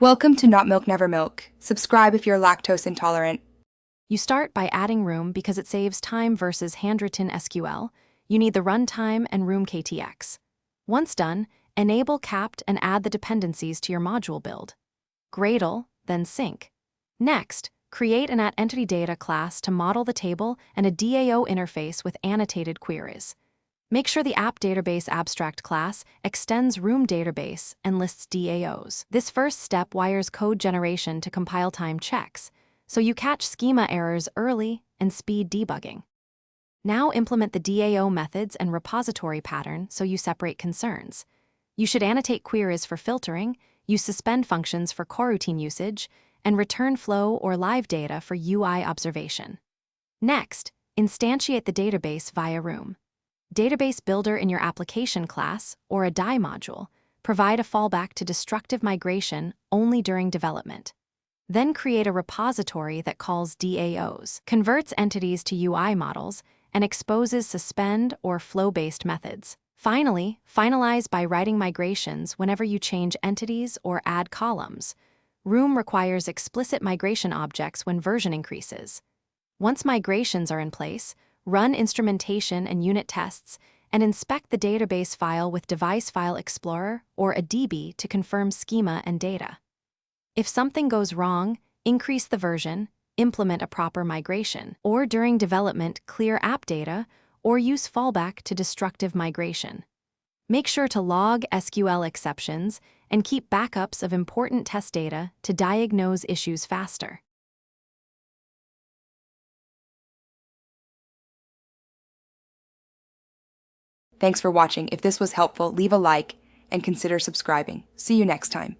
Welcome to Not Milk Never Milk. Subscribe if you're lactose intolerant. You start by adding room because it saves time versus handwritten SQL. You need the runtime and room KTX. Once done, enable capped and add the dependencies to your module build. Gradle, then sync. Next, create an @EntityData class to model the table and a DAO interface with annotated queries. Make sure the app database abstract class extends room database and lists DAOs. This first step wires code generation to compile time checks, so you catch schema errors early and speed debugging. Now implement the DAO methods and repository pattern so you separate concerns. You should annotate queries for filtering, use suspend functions for coroutine usage, and return flow or live data for UI observation. Next, instantiate the database via room. Database Builder in your application class, or a DI module, provide a fallback to destructive migration only during development. Then create a repository that calls DAOs, converts entities to UI models, and exposes suspend or flow-based methods. Finally, finalize by writing migrations whenever you change entities or add columns. Room requires explicit migration objects when version increases. Once migrations are in place, run instrumentation and unit tests, and inspect the database file with Device File Explorer or a DB to confirm schema and data. If something goes wrong, increase the version, implement a proper migration, or during development, clear app data, or use fallback to destructive migration. Make sure to log SQL exceptions and keep backups of important test data to diagnose issues faster. Thanks for watching. If this was helpful, leave a like and consider subscribing. See you next time.